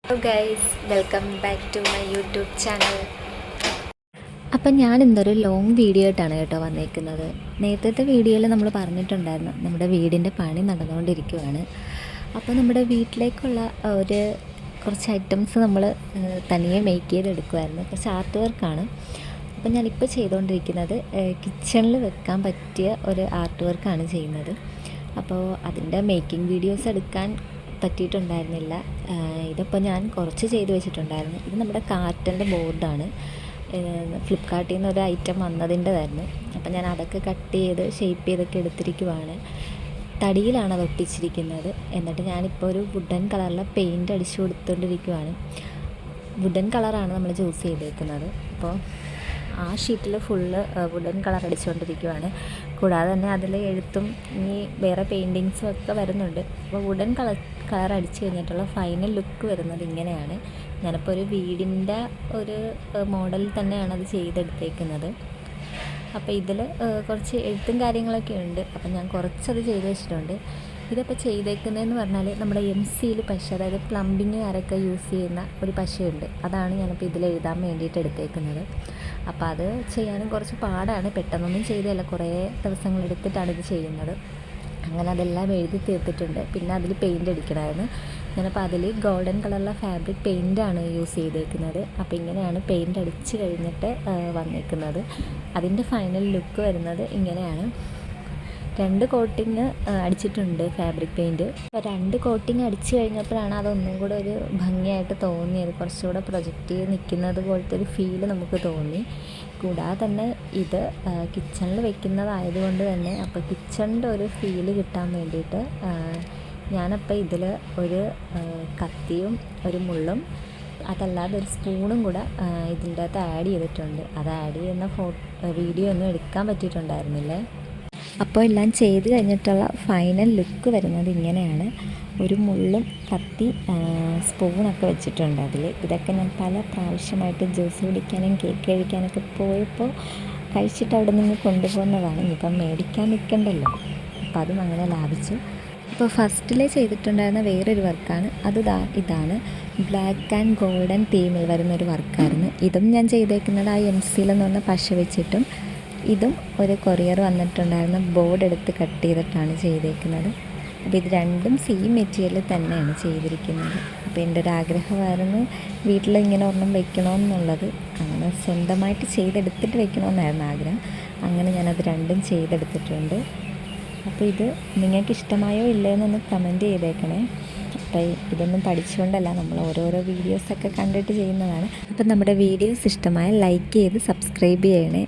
Hello guys, welcome back to my YouTube channel. അപ്പം ഞാൻ ഇന്നൊരു ലോങ് വീഡിയോ ആയിട്ടാണ് കേട്ടോ വന്നേക്കുന്നത്. നേരത്തെ വീഡിയോയിൽ നമ്മൾ പറഞ്ഞിട്ടുണ്ടായിരുന്നു നമ്മുടെ വീടിൻ്റെ പണി നടന്നുകൊണ്ടിരിക്കുകയാണ്. അപ്പോൾ നമ്മുടെ വീട്ടിലേക്കുള്ള കുറച്ച് ഐറ്റംസ് നമ്മൾ തനിയെ മേക്ക് ചെയ്തെടുക്കുമായിരുന്നു. കുറച്ച് ആർട്ട് വർക്കാണ്. അപ്പം ഞാനിപ്പോൾ ചെയ്തുകൊണ്ടിരിക്കുന്നത് കിച്ചണിൽ വെക്കാൻ പറ്റിയ ഒരു ആർട്ട് വർക്കാണ് ചെയ്യുന്നത്. അപ്പോൾ അതിൻ്റെ മേക്കിംഗ് വീഡിയോസ് എടുക്കാൻ പറ്റിയിട്ടുണ്ടായിരുന്നില്ല. ഇതിപ്പോൾ ഞാൻ കുറച്ച് ചെയ്ത് വെച്ചിട്ടുണ്ടായിരുന്നു. ഇത് നമ്മുടെ കാർട്ടൻ്റെ ബോർഡാണ്. ഫ്ലിപ്കാർട്ടിൽ നിന്ന് ഒരു ഐറ്റം വന്നതിൻ്റെതായിരുന്നു. അപ്പം ഞാൻ അതൊക്കെ കട്ട് ചെയ്ത് ഷേപ്പ് ചെയ്തൊക്കെ എടുത്തിരിക്കുവാണ്. തടിയിലാണ് അത് ഒട്ടിച്ചിരിക്കുന്നത്. എന്നിട്ട് ഞാനിപ്പോൾ ഒരു വുഡൻ കളറിലെ പെയിൻറ്റ് അടിച്ചു കൊടുത്തുകൊണ്ടിരിക്കുവാണ്. വുഡൻ കളറാണ് നമ്മൾ ചൂസ് ചെയ്തേക്കുന്നത്. അപ്പോൾ ആ ഷീറ്റിൽ ഫുള്ള് വുഡൻ കളർ അടിച്ചുകൊണ്ടിരിക്കുവാണ്. കൂടാതെ തന്നെ അതിൽ എഴുത്തും ഇനി വേറെ പെയിൻറ്റിങ്സും ഒക്കെ വരുന്നുണ്ട്. അപ്പോൾ വുഡൻ കളർ അടിച്ചു കഴിഞ്ഞിട്ടുള്ള ഫൈനൽ ലുക്ക് വരുന്നത് ഇങ്ങനെയാണ്. ഞാനിപ്പോൾ ഒരു വീടിൻ്റെ ഒരു മോഡലിൽ തന്നെയാണ് അത് ചെയ്തെടുത്തേക്കുന്നത്. അപ്പോൾ ഇതിൽ കുറച്ച് എഴുത്തും കാര്യങ്ങളൊക്കെ ഉണ്ട്. അപ്പം ഞാൻ കുറച്ചത് ചെയ്ത് വെച്ചിട്ടുണ്ട്. ഇതിപ്പോൾ ചെയ്തേക്കുന്നതെന്ന് പറഞ്ഞാൽ നമ്മുടെ MCയിൽ പശ, അതായത് പ്ലംബിങ്ങുകാരൊക്കെ യൂസ് ചെയ്യുന്ന ഒരു പശയുണ്ട്. അതാണ് ഞാനിപ്പോൾ ഇതിൽ എഴുതാൻ വേണ്ടിയിട്ട് എടുത്തേക്കുന്നത്. അപ്പോൾ അത് ചെയ്യാനും കുറച്ച് പാടാണ്. പെട്ടെന്നൊന്നും ചെയ്തതല്ല, കുറേ ദിവസങ്ങളെടുത്തിട്ടാണ് ഇത് ചെയ്യുന്നത്. അങ്ങനെ അതെല്ലാം എഴുതി തീർത്തിട്ടുണ്ട്. പിന്നെ അതിൽ പെയിൻറ്റ് അടിക്കണമായിരുന്നു. ഞാനപ്പോൾ അതിൽ ഗോൾഡൻ കളറുള്ള ഫാബ്രിക് പെയിൻറ്റാണ് യൂസ് ചെയ്തേക്കുന്നത്. അപ്പോൾ ഇങ്ങനെയാണ് പെയിൻറ്റ് അടിച്ച് കഴിഞ്ഞിട്ട് വന്നേക്കുന്നത്. അതിൻ്റെ ഫൈനൽ ലുക്ക് വരുന്നത് ഇങ്ങനെയാണ്. 2 കോട്ടിങ് അടിച്ചിട്ടുണ്ട് ഫാബ്രിക് പെയിൻറ്റ്. അപ്പോൾ 2 കോട്ടിങ് അടിച്ചു കഴിഞ്ഞപ്പോഴാണ് അതൊന്നും കൂടെ ഒരു ഭംഗിയായിട്ട് തോന്നിയത്. കുറച്ചുകൂടെ പ്രൊജക്റ്റ് ചെയ്ത് നിൽക്കുന്നത് പോലത്തെ ഒരു ഫീല് നമുക്ക് തോന്നി. കൂടാതെ തന്നെ ഇത് കിച്ചണിൽ വെക്കുന്നതായതുകൊണ്ട് തന്നെ അപ്പോൾ കിച്ചണിൻ്റെ ഒരു ഫീല് കിട്ടാൻ വേണ്ടിയിട്ട് ഞാനപ്പോൾ ഇതിൽ ഒരു കത്തിയും ഒരു മുള്ളും അതല്ലാതെ ഒരു സ്പൂണും കൂടെ ഇതിൻ്റെ അകത്ത് ആഡ് ചെയ്തിട്ടുണ്ട്. അത് ആഡ് ചെയ്യുന്ന വീഡിയോ ഒന്നും എടുക്കാൻ പറ്റിയിട്ടുണ്ടായിരുന്നില്ലേ. അപ്പോൾ എല്ലാം ചെയ്ത് കഴിഞ്ഞിട്ടുള്ള ഫൈനൽ ലുക്ക് വരുന്നത് ഇങ്ങനെയാണ്. ഒരു മുള്ളും കത്തി സ്പൂണൊക്കെ വെച്ചിട്ടുണ്ട് അതിൽ. ഇതൊക്കെ ഞാൻ പല പ്രാവശ്യമായിട്ട് ജ്യൂസ് കുടിക്കാനും കേക്ക് കഴിക്കാനൊക്കെ പോയപ്പോൾ കഴിച്ചിട്ട് അവിടെ നിന്ന് കൊണ്ടുപോകുന്നതാണ്. ഇനിയിപ്പം മേടിക്കാൻ നിൽക്കണ്ടല്ലോ, അപ്പോൾ അതും അങ്ങനെ ലാഭിച്ചു. ഇപ്പോൾ ഫസ്റ്റിൽ ചെയ്തിട്ടുണ്ടായിരുന്ന വേറൊരു വർക്കാണ്. ഇതാണ് ബ്ലാക്ക് ആൻഡ് ഗോൾഡൻ തീമിൽ വരുന്നൊരു വർക്കായിരുന്നു. ഇതും ഞാൻ ചെയ്തേക്കുന്നത് ആ MCയിലെന്ന് പറഞ്ഞ പശ വെച്ചിട്ടും ഇതും ഒരു കൊറിയർ വന്നിട്ടുണ്ടായിരുന്ന ബോർഡ് എടുത്ത് കട്ട് ചെയ്തിട്ടാണ് ചെയ്തേക്കുന്നത്. അപ്പോൾ ഇത് രണ്ടും സെയിം മെറ്റീരിയൽ തന്നെയാണ് ചെയ്തിരിക്കുന്നത്. അപ്പോൾ എൻ്റെ ഒരു ആഗ്രഹമായിരുന്നു വീട്ടിൽ ഇങ്ങനെ ഒരെണ്ണം വെക്കണമെന്നുള്ളത്. അങ്ങനെ സ്വന്തമായിട്ട് ചെയ്തെടുത്തിട്ട് വെക്കണമെന്നായിരുന്നു ആഗ്രഹം. അങ്ങനെ ഞാനത് രണ്ടും ചെയ്തെടുത്തിട്ടുണ്ട്. അപ്പോൾ ഇത് നിങ്ങൾക്ക് ഇഷ്ടമായോ ഇല്ലയെന്നൊന്ന് കമൻറ്റ് ചെയ്തേക്കണേ. അപ്പോൾ ഇതൊന്നും പഠിച്ചുകൊണ്ടല്ല, നമ്മൾ ഓരോരോ വീഡിയോസൊക്കെ കണ്ടിട്ട് ചെയ്യുന്നതാണ്. അപ്പോൾ നമ്മുടെ വീഡിയോസ് ഇഷ്ടമായ ലൈക്ക് ചെയ്ത് സബ്സ്ക്രൈബ് ചെയ്യണേ.